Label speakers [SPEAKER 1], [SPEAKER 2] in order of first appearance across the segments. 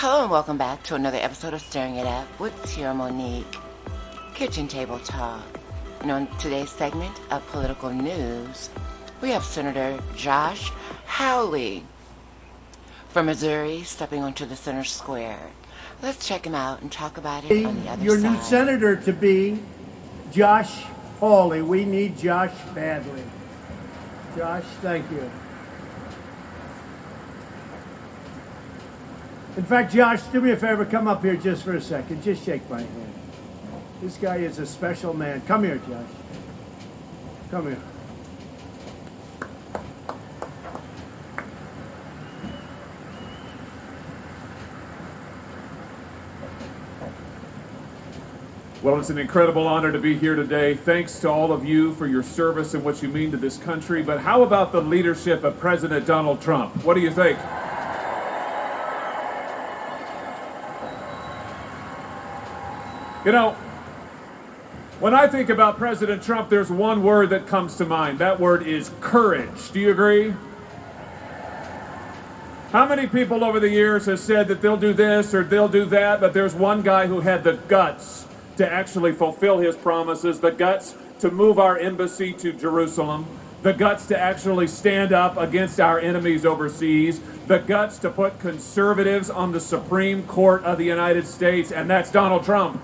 [SPEAKER 1] Hello and welcome back to another episode of Stirring It Up with Tierra Monique, Kitchen Table Talk. And on today's segment of political news, we have Senator Josh Hawley from Missouri stepping onto the center square. Let's check him out and talk about it on the other
[SPEAKER 2] Your
[SPEAKER 1] side.
[SPEAKER 2] new senator to be Josh Hawley. We need Josh badly. Josh, thank you. In fact, Josh, do me a favor, come up here just for a second. Just shake my hand. This guy is a special man. Come here, Josh. Come here.
[SPEAKER 3] Well, it's an incredible honor to be here today. Thanks to all of you for your service and what you mean to this country. But how about the leadership of President Donald Trump? What do you think? You know, when I think about President Trump, there's one word that comes to mind. That word is courage. Do you agree? How many people over the years have said that they'll do this or they'll do that, but there's one guy who had the guts to actually fulfill his promises, the guts to move our embassy to Jerusalem, the guts to actually stand up against our enemies overseas, the guts to put conservatives on the Supreme Court of the United States, and that's Donald Trump.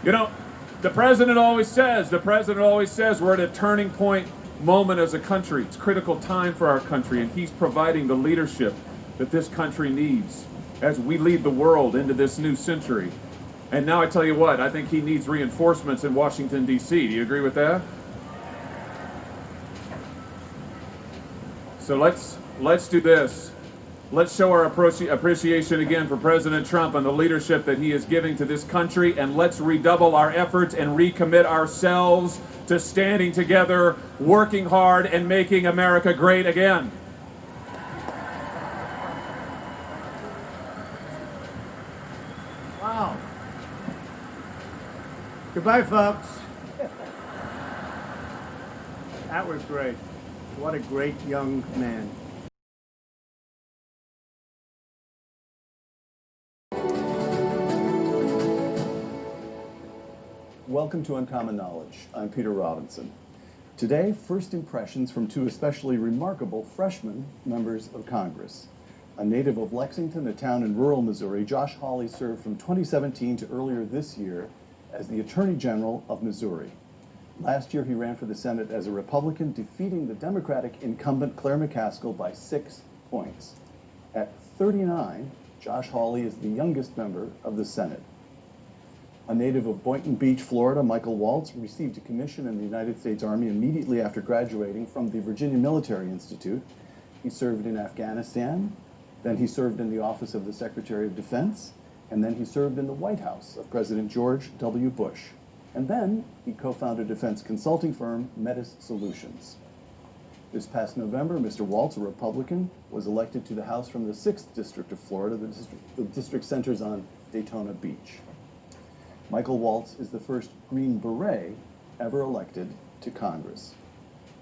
[SPEAKER 3] You know, the president always says we're at a turning point moment as a country. It's a critical time for our country, and he's providing the leadership that this country needs as we lead the world into this new century. And now I tell you what, I think he needs reinforcements in Washington, D.C. Do you agree with that? So let's do this. Let's show our appreciation again for President Trump and the leadership that he is giving to this country, and let's redouble our efforts and recommit ourselves to standing together, working hard, and making America great again.
[SPEAKER 2] Wow. Goodbye, folks. That was great. What a great young man.
[SPEAKER 4] Welcome to Uncommon Knowledge. I'm Peter Robinson. Today, first impressions from two especially remarkable freshman members of Congress. A native of Lexington, a town in rural Missouri, Josh Hawley served from 2017 to earlier this year as the Attorney General of Missouri. Last year, he ran for the Senate as a Republican, defeating the Democratic incumbent Claire McCaskill by 6 points. At 39, Josh Hawley is the youngest member of the Senate. A native of Boynton Beach, Florida, Michael Waltz received a commission in the United States Army immediately after graduating from the Virginia Military Institute. He served in Afghanistan, then he served in the office of the Secretary of Defense, and then he served in the White House of President George W. Bush. And then he co-founded defense consulting firm Metis Solutions. This past November, Mr. Waltz, a Republican, was elected to the House from the 6th District of Florida. The district centers on Daytona Beach. Michael Waltz is the first Green Beret ever elected to Congress.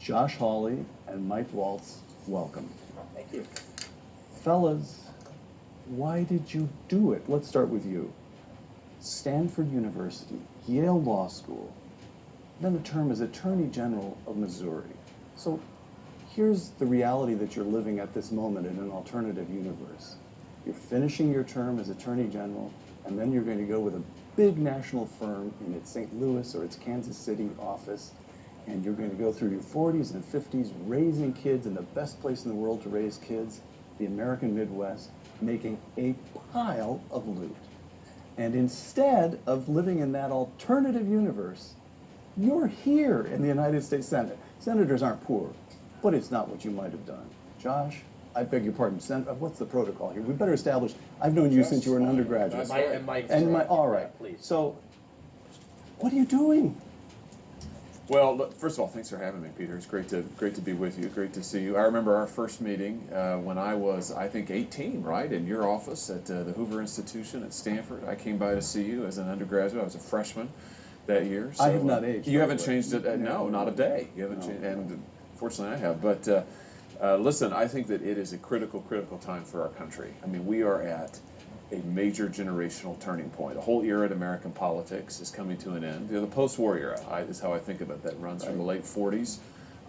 [SPEAKER 4] Josh Hawley and Mike Waltz, welcome.
[SPEAKER 2] Thank you.
[SPEAKER 4] Fellas, why did you do it? Let's start with you. Stanford University, Yale Law School, then a term as Attorney General of Missouri. So here's the reality that you're living at this moment in an alternative universe. You're finishing your term as Attorney General, and then you're going to go with a big national firm in its St. Louis or its Kansas City office, and you're going to go through your 40s and 50s raising kids in the best place in the world to raise kids, the American Midwest, making a pile of loot. And instead of living in that alternative universe, you're here in the United States Senate. Senators aren't poor, but it's not what you might have done. Josh, I beg your pardon, what's the protocol here? We better establish, I've known you since you were an undergraduate. All right,
[SPEAKER 5] please.
[SPEAKER 4] So, what are you doing?
[SPEAKER 3] Well, look, first of all, thanks for having me, Peter. It's great to be with you. Great to see you. I remember our first meeting when I was, I think, 18, right, in your office at the Hoover Institution at Stanford. I came by to see you as an undergraduate. I was a freshman that year. So,
[SPEAKER 4] I have not aged.
[SPEAKER 3] You haven't changed it. No, not a day. You haven't changed. And Unfortunately, I have. But listen, I think that it is a critical time for our country. I mean, we are at a major generational turning point. A whole era in American politics is coming to an end. The post-war era is how I think of it. That runs from the late 40s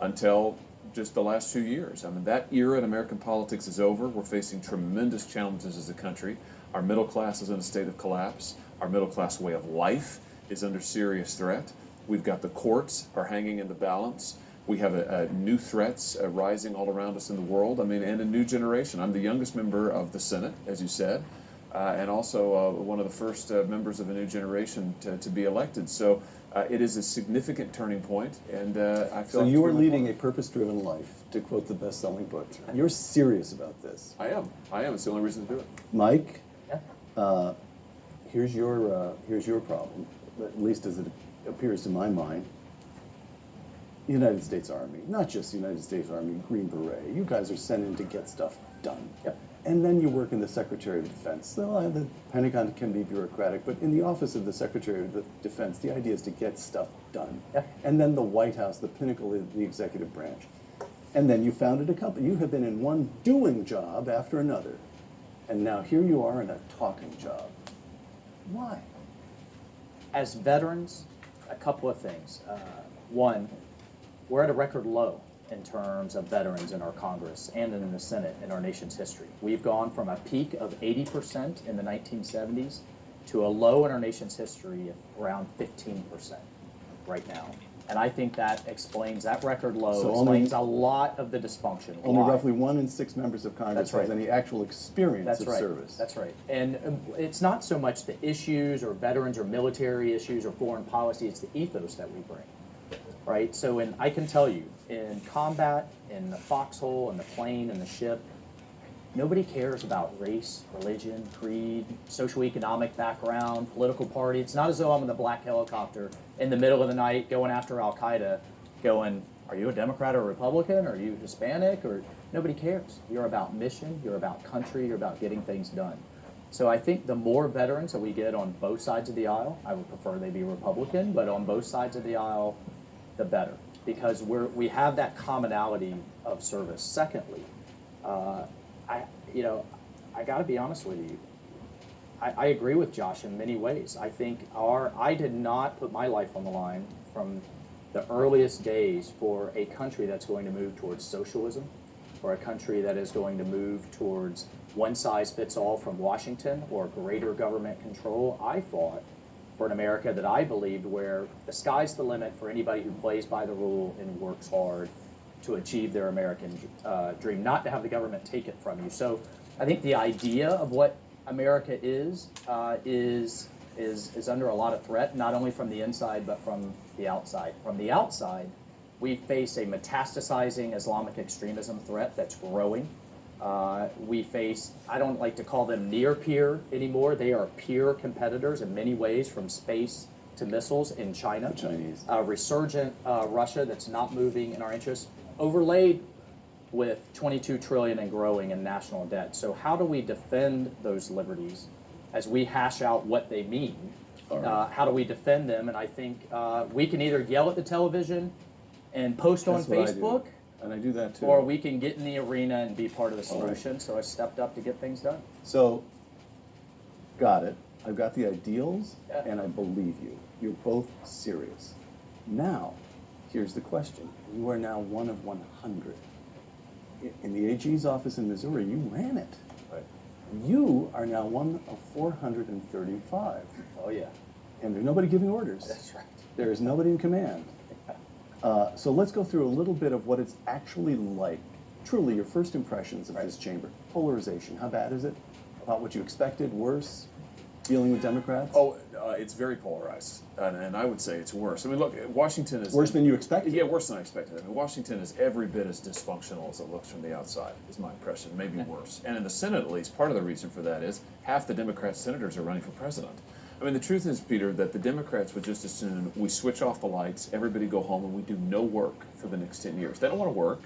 [SPEAKER 3] until just the last few years. I mean, that era in American politics is over. We're facing tremendous challenges as a country. Our middle class is in a state of collapse. Our middle class way of life is under serious threat. We've got the courts are hanging in the balance. We have new threats rising all around us in the world. I mean, and a new generation. I'm the youngest member of the Senate, as you said, and also one of the first members of a new generation to be elected. So it is a significant turning point, and I feel.
[SPEAKER 4] So you are leading a purpose-driven life, to quote the best-selling book. You're serious about this.
[SPEAKER 3] I am. It's the only reason to do it.
[SPEAKER 4] Mike, here's your problem, at least as it appears to my mind. United States Army, not just the United States Army, Green Beret. You guys are sent in to get stuff done.
[SPEAKER 5] Yep.
[SPEAKER 4] And then you work in the Secretary of Defense. So the Pentagon can be bureaucratic, but in the office of the Secretary of the Defense, the idea is to get stuff done.
[SPEAKER 5] Yep.
[SPEAKER 4] And then the White House, the pinnacle of the executive branch. And then you founded a company. You have been in one doing job after another. And now here you are in a talking job. Why?
[SPEAKER 5] As veterans, a couple of things. One, we're at a record low in terms of veterans in our Congress and in the Senate in our nation's history. We've gone from a peak of 80% in the 1970s to a low in our nation's history of around 15% right now. And I think that explains, that record low
[SPEAKER 4] So
[SPEAKER 5] explains a lot of the dysfunction.
[SPEAKER 4] Only
[SPEAKER 5] Why?
[SPEAKER 4] roughly 1 in 6 members of Congress
[SPEAKER 5] That's right.
[SPEAKER 4] has any actual experience
[SPEAKER 5] That's
[SPEAKER 4] of
[SPEAKER 5] right.
[SPEAKER 4] service.
[SPEAKER 5] That's right. And it's not so much the issues or veterans or military issues or foreign policy, it's the ethos that we bring, right? So I can tell you, in combat, in the foxhole, in the plane, in the ship, nobody cares about race, religion, creed, socioeconomic background, political party. It's not as though I'm in the black helicopter in the middle of the night going after Al-Qaeda going, are you a Democrat or a Republican? Are you Hispanic? Or nobody cares. You're about mission, you're about country, you're about getting things done. So I think the more veterans that we get on both sides of the aisle, I would prefer they be Republican, but on both sides of the aisle, the better. Because we have that commonality of service. Secondly, I got to be honest with you. I agree with Josh in many ways. I think I did not put my life on the line from the earliest days for a country that's going to move towards socialism, or a country that is going to move towards one size fits all from Washington or greater government control. I fought for an America that I believed where the sky's the limit for anybody who plays by the rule and works hard to achieve their American dream, not to have the government take it from you. So I think the idea of what America is under a lot of threat, not only from the inside, but from the outside. From the outside, we face a metastasizing Islamic extremism threat that's growing. We face, I don't like to call them near peer anymore. They are peer competitors in many ways, from space to missiles in China.
[SPEAKER 4] The Chinese.
[SPEAKER 5] Resurgent Russia that's not moving in our interests, overlaid with 22 trillion and growing in national debt. So how do we defend those liberties as we hash out what they mean? How do we defend them? And I think we can either yell at the television and post
[SPEAKER 4] That's
[SPEAKER 5] on
[SPEAKER 4] what I do.
[SPEAKER 5] Facebook,
[SPEAKER 4] And I do that too.
[SPEAKER 5] or we can get in the arena and be part of the solution. So I stepped up to get things done.
[SPEAKER 4] So, got it. I've got the ideals,
[SPEAKER 5] Yeah.
[SPEAKER 4] and I believe you. You're both serious. Now, here's the question. You are now one of 100. In the AG's office in Missouri, you ran it.
[SPEAKER 5] Right.
[SPEAKER 4] You are now one of 435.
[SPEAKER 5] Oh yeah,
[SPEAKER 4] And there's nobody giving orders.
[SPEAKER 5] that's right.
[SPEAKER 4] There is nobody in command. So let's go through a little bit of what it's actually like. Truly, your first impressions of this chamber. Polarization, how bad is it? About what you expected, worse? Dealing with Democrats?
[SPEAKER 3] Oh, it's very polarized, and I would say it's worse. I mean, look, Washington is
[SPEAKER 4] Worse than you expected?
[SPEAKER 3] Yeah, worse than I expected. I mean, Washington is every bit as dysfunctional as it looks from the outside, is my impression, maybe worse. And in the Senate, at least, part of the reason for that is half the Democrat senators are running for president. I mean, the truth is, Peter, that the Democrats would just as soon we switch off the lights, everybody go home, and we do no work for the next 10 years. They don't want to work.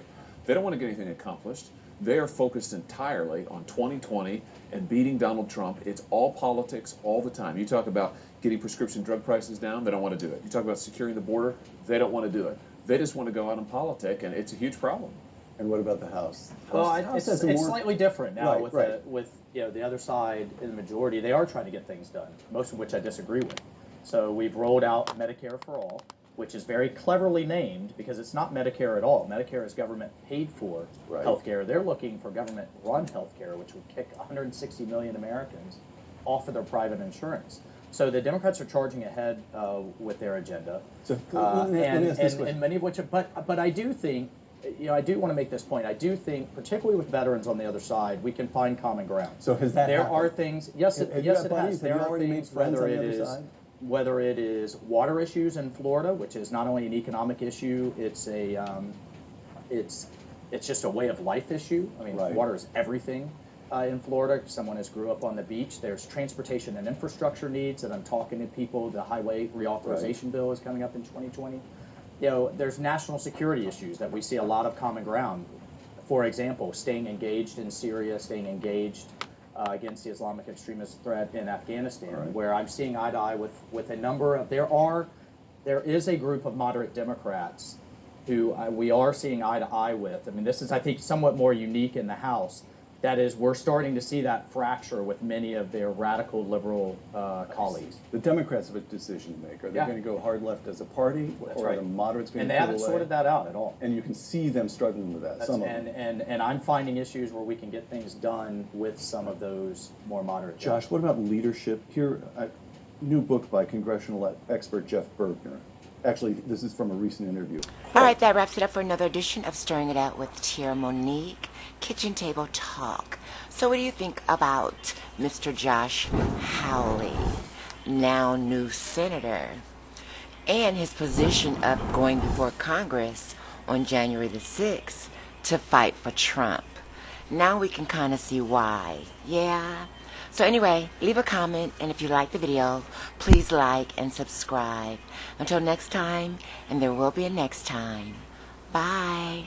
[SPEAKER 3] They don't want to get anything accomplished. They are focused entirely on 2020 and beating Donald Trump. It's all politics all the time. You talk about getting prescription drug prices down, they don't want to do it. You talk about securing the border, they don't want to do it. They just want to go out and politic, and it's a huge problem.
[SPEAKER 4] And what about the House?
[SPEAKER 5] Well,
[SPEAKER 4] House
[SPEAKER 5] it's
[SPEAKER 4] has a more-
[SPEAKER 5] slightly different now
[SPEAKER 4] Right,
[SPEAKER 5] with
[SPEAKER 4] right.
[SPEAKER 5] the other side in the majority. They are trying to get things done, most of which I disagree with. So we've rolled out Medicare for all, which is very cleverly named because it's not Medicare at all. Medicare is government paid for
[SPEAKER 4] Right.
[SPEAKER 5] healthcare. They're looking for government run healthcare, which would kick 160 million Americans off of their private insurance. So the Democrats are charging ahead with their agenda,
[SPEAKER 4] So, let me ask this question.
[SPEAKER 5] and many of which. But I do think, I do want to make this point. I do think, particularly with veterans on the other side, we can find common ground.
[SPEAKER 4] So has that
[SPEAKER 5] There
[SPEAKER 4] happened?
[SPEAKER 5] are things. Yes,
[SPEAKER 4] Have you
[SPEAKER 5] yes,
[SPEAKER 4] got
[SPEAKER 5] it
[SPEAKER 4] buddies?
[SPEAKER 5] has.
[SPEAKER 4] Have you
[SPEAKER 5] There are
[SPEAKER 4] already made
[SPEAKER 5] things.
[SPEAKER 4] friends
[SPEAKER 5] Whether
[SPEAKER 4] on
[SPEAKER 5] it
[SPEAKER 4] the other
[SPEAKER 5] is
[SPEAKER 4] side?
[SPEAKER 5] whether it is water issues in Florida, which is not only an economic issue, it's just a way of life issue. I mean,
[SPEAKER 4] Right.
[SPEAKER 5] water is everything in Florida. Someone has grew up on the beach. There's transportation and infrastructure needs that I'm talking to people. The highway reauthorization bill is coming up in 2020. There's national security issues that we see a lot of common ground. For example, staying engaged in Syria, staying engaged against the Islamic extremist threat in Afghanistan,
[SPEAKER 4] Right.
[SPEAKER 5] where I'm seeing eye to eye with a number of, there is a group of moderate Democrats who we are seeing eye to eye with. I mean, this is, I think, somewhat more unique in the House. That is, we're starting to see that fracture with many of their radical liberal colleagues.
[SPEAKER 4] The Democrats have a decision to make. Are they
[SPEAKER 5] Yeah.
[SPEAKER 4] going to go hard left as a party,
[SPEAKER 5] That's
[SPEAKER 4] or
[SPEAKER 5] right.
[SPEAKER 4] are the moderates going
[SPEAKER 5] And
[SPEAKER 4] to
[SPEAKER 5] they
[SPEAKER 4] pull
[SPEAKER 5] haven't
[SPEAKER 4] away?
[SPEAKER 5] sorted that out at all.
[SPEAKER 4] And you can see them struggling with that. Some of them.
[SPEAKER 5] And I'm finding issues where we can get things done with some of those more moderate.
[SPEAKER 4] Josh, what about leadership? Here, a new book by congressional expert Jeff Bergner. Actually, this is from a recent interview.
[SPEAKER 1] All right, that wraps it up for another edition of Stirring It Out with Tierra Monique, Kitchen Table Talk. So what do you think about Mr. Josh Hawley, now new senator, and his position of going before Congress on January the 6th to fight for Trump? Now we can kind of see why. Yeah? So anyway, leave a comment, and if you like the video, please like and subscribe. Until next time, and there will be a next time. Bye.